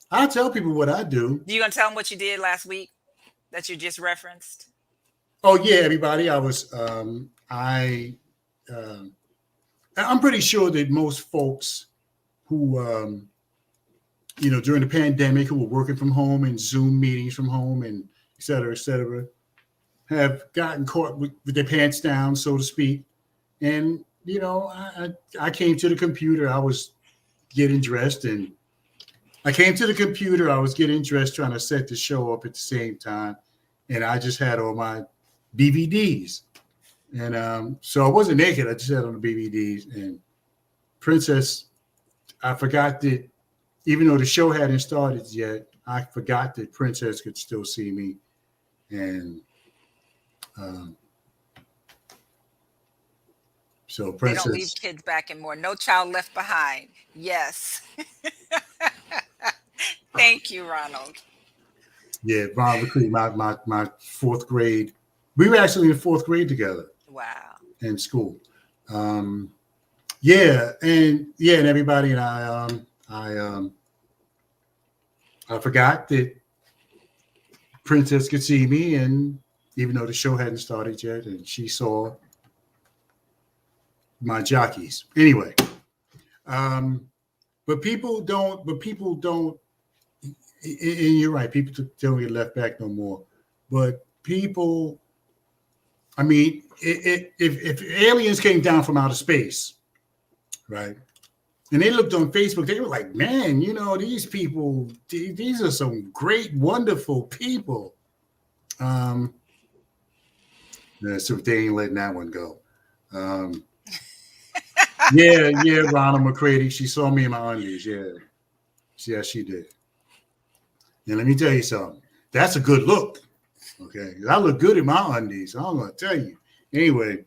I tell people what I do. You gonna tell them what you did last week that you just referenced? Oh yeah, everybody. I'm pretty sure that most folks who during the pandemic who were working from home and Zoom meetings from home and et cetera, have gotten caught with their pants down, so to speak. And I came to the computer. I was getting dressed, and I came to the computer. I was getting dressed, trying to set the show up at the same time, and I just had all my BVDs. And so I wasn't naked. I just had on the BVDs. And Princess, I forgot that even though the show hadn't started yet, I forgot that Princess could still see me. And so They don't leave Princess, kids back and more. No child left behind. Yes. Thank you, Ronald. yeah, Ron recruited my fourth grade. We were actually in fourth grade together Wow. in school. And everybody and I forgot that Princess could see me, and even though the show hadn't started yet, and she saw my jockeys. Anyway, but people don't. And you're right. People don't get left back no more. But people, I mean, if aliens came down from outer space, right? And they looked on Facebook, they were like, man, these people, these are some great, wonderful people. So they ain't letting that one go. Ronald McCready, she saw me in my undies. Yeah, she did. And let me tell you something. That's a good look. Okay. I look good in my undies. I'm going to tell you. Anyway,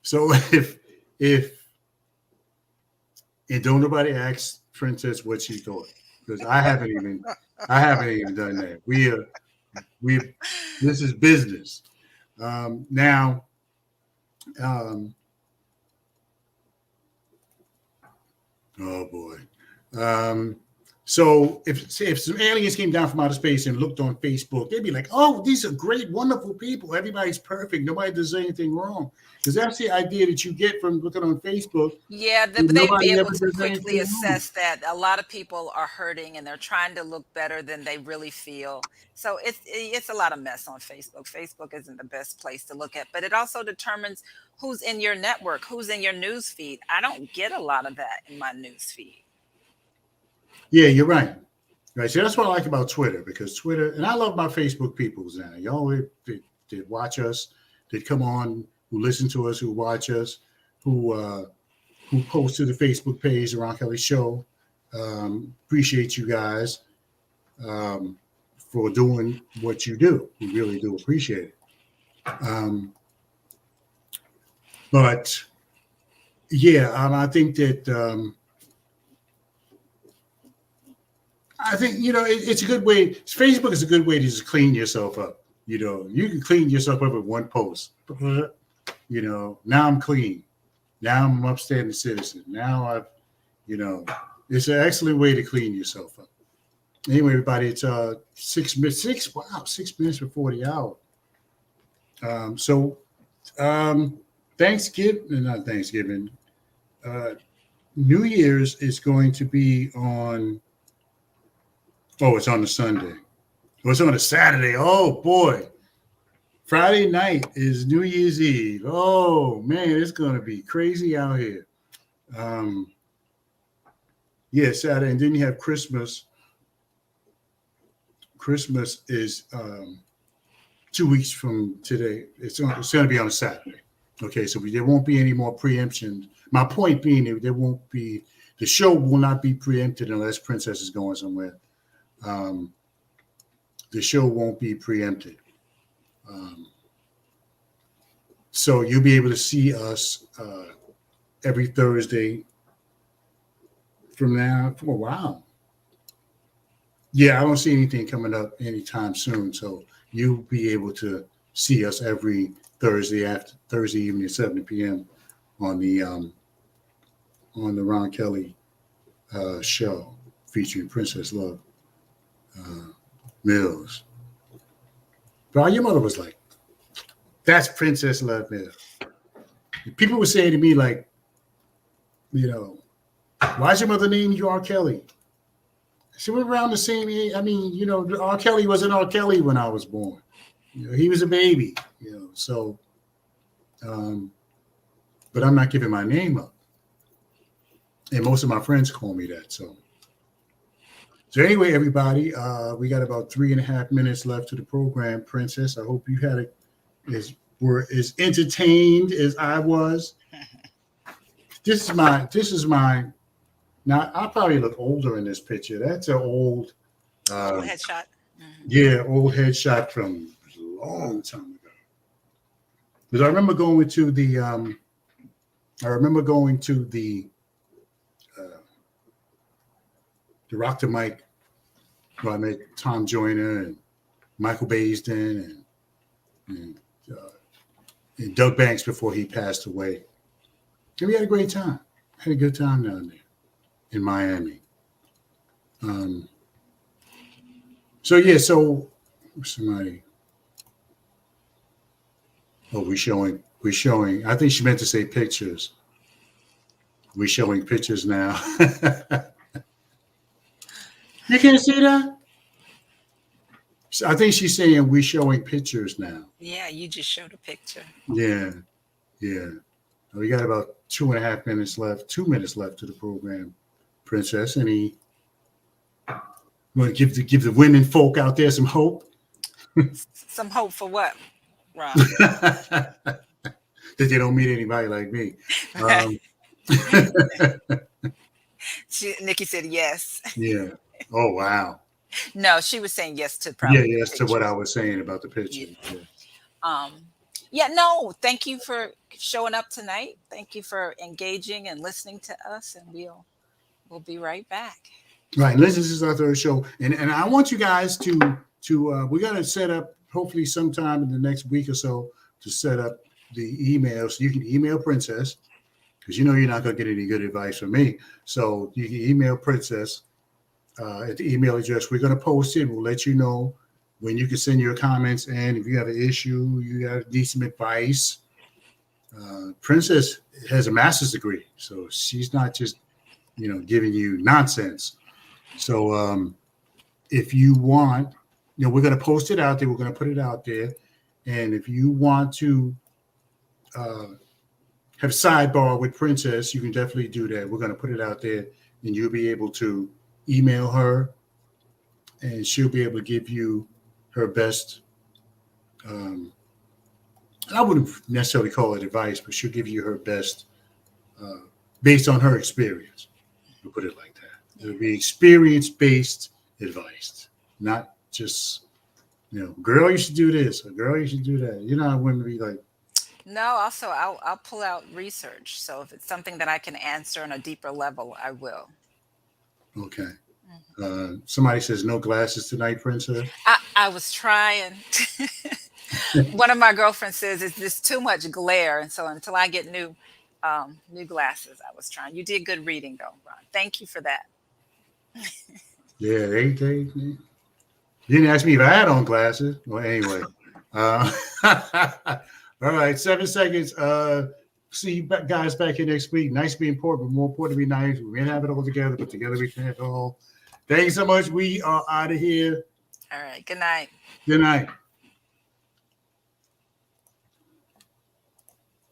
so if and don't nobody ask Princess what she thought, because I haven't even done that. This is business. Now, oh boy. So if some aliens came down from outer space and looked on Facebook, they'd be like, "Oh, these are great, wonderful people. Everybody's perfect. Nobody does anything wrong." Because that's the idea that you get from looking on Facebook. Yeah, but they'd be able to quickly assess that a lot of people are hurting and they're trying to look better than they really feel. So it's a lot of mess on Facebook. Facebook isn't the best place to look at, but it also determines who's in your network, who's in your news feed. I don't get a lot of that in my news feed. Yeah, you're right. Right. So that's what I like about Twitter, because Twitter, and I love my Facebook peoples now. Y'all that watch us, that come on, who listen to us, who watch us, who post to the Facebook page, the Ron Kelly Show. Appreciate you guys for doing what you do. We really do appreciate it. But yeah, I think that I think it's a good way. Facebook is a good way to just clean yourself up. You can clean yourself up with one post. Now I'm clean. Now I'm an upstanding citizen. Now it's an excellent way to clean yourself up. Anyway, everybody, it's 6 minutes before the hour. So Thanksgiving, not Thanksgiving, New Year's is going to be on. Oh, it's on a Sunday. Oh, it's on a Saturday. Oh boy. Friday night is New Year's Eve. Oh man, it's gonna be crazy out here. Yeah, Saturday, and then you have Christmas. Christmas is 2 weeks from today. It's going to be on a Saturday. Okay, so there won't be any more preemption. My point being, there won't be, the show will not be preempted unless Princess is going somewhere. The show won't be preempted. So you'll be able to see us every Thursday from now for a while. Yeah, I don't see anything coming up anytime soon. So you'll be able to see us every Thursday evening at 7 p.m. on the Ron Kelly show featuring Princess Love Mills. But your mother was like, "That's Princess Love Mills." People were saying to me like, "Why's your mother name you R. Kelly?" So we're around the same age. I mean, R. Kelly wasn't R. Kelly when I was born. He was a baby. So, but I'm not giving my name up. And most of my friends call me that. So anyway, everybody, we got about 3.5 minutes left to the program, Princess. I hope you were as entertained as I was. This is my. Now, I probably look older in this picture. That's an old headshot. Mm-hmm. Yeah, old headshot from a long time ago. Because I remember going to the Rock the Mic, where I met Tom Joyner and Michael Baisden and Doug Banks before he passed away. And we had a great time. Had a good time down there in Miami. So somebody. Oh, we showing. I think she meant to say pictures. We're showing pictures now. You can't see that? I think she's saying we're showing pictures now. Yeah, you just showed a picture. Yeah. We got about 2.5 minutes left. 2 minutes left to the program. Princess, you want to give the women folk out there some hope? Some hope for what, Rob? That they don't meet anybody like me. Nikki said yes. Yeah. Oh wow. No, she was saying yes to probably. Yeah, yes to what I was saying about the picture. Yeah. No, thank you for showing up tonight. Thank you for engaging and listening to us, and we'll be right back. Right, Liz, this is our third show, and I want you guys to we're gonna set up hopefully sometime in the next week or so to set up the email so you can email Princess, because you're not gonna get any good advice from me. So you can email Princess at the email address. We're gonna post it. We'll let you know when you can send your comments, and if you have an issue, you need some advice. Princess has a master's degree, so she's not just giving you nonsense. So if you want, we're going to post it out there. We're going to put it out there. And if you want to have a sidebar with Princess, you can definitely do that. We're going to put it out there, and you'll be able to email her, and she'll be able to give you her best. I wouldn't necessarily call it advice, but she'll give you her best based on her experience. We'll put it like that. It'll be experience-based advice, not just, girl, you should do this, or girl, you should do that. How women be like, No, also I'll pull out research. So if it's something that I can answer on a deeper level, I will. Okay. Somebody says no glasses tonight, Princess. I was trying. One of my girlfriends says it's just too much glare, and so until I get new glasses, I was trying. You did good reading though, Ron. Thank you for that. Yeah, they you didn't ask me if I had on glasses. Well, anyway. All right, 7 seconds. See you guys back here next week. Nice being poor, but more important to be nice. We may have it all together, but together we can have it all. Thank you so much. We are out of here. All right. Good night. Good night.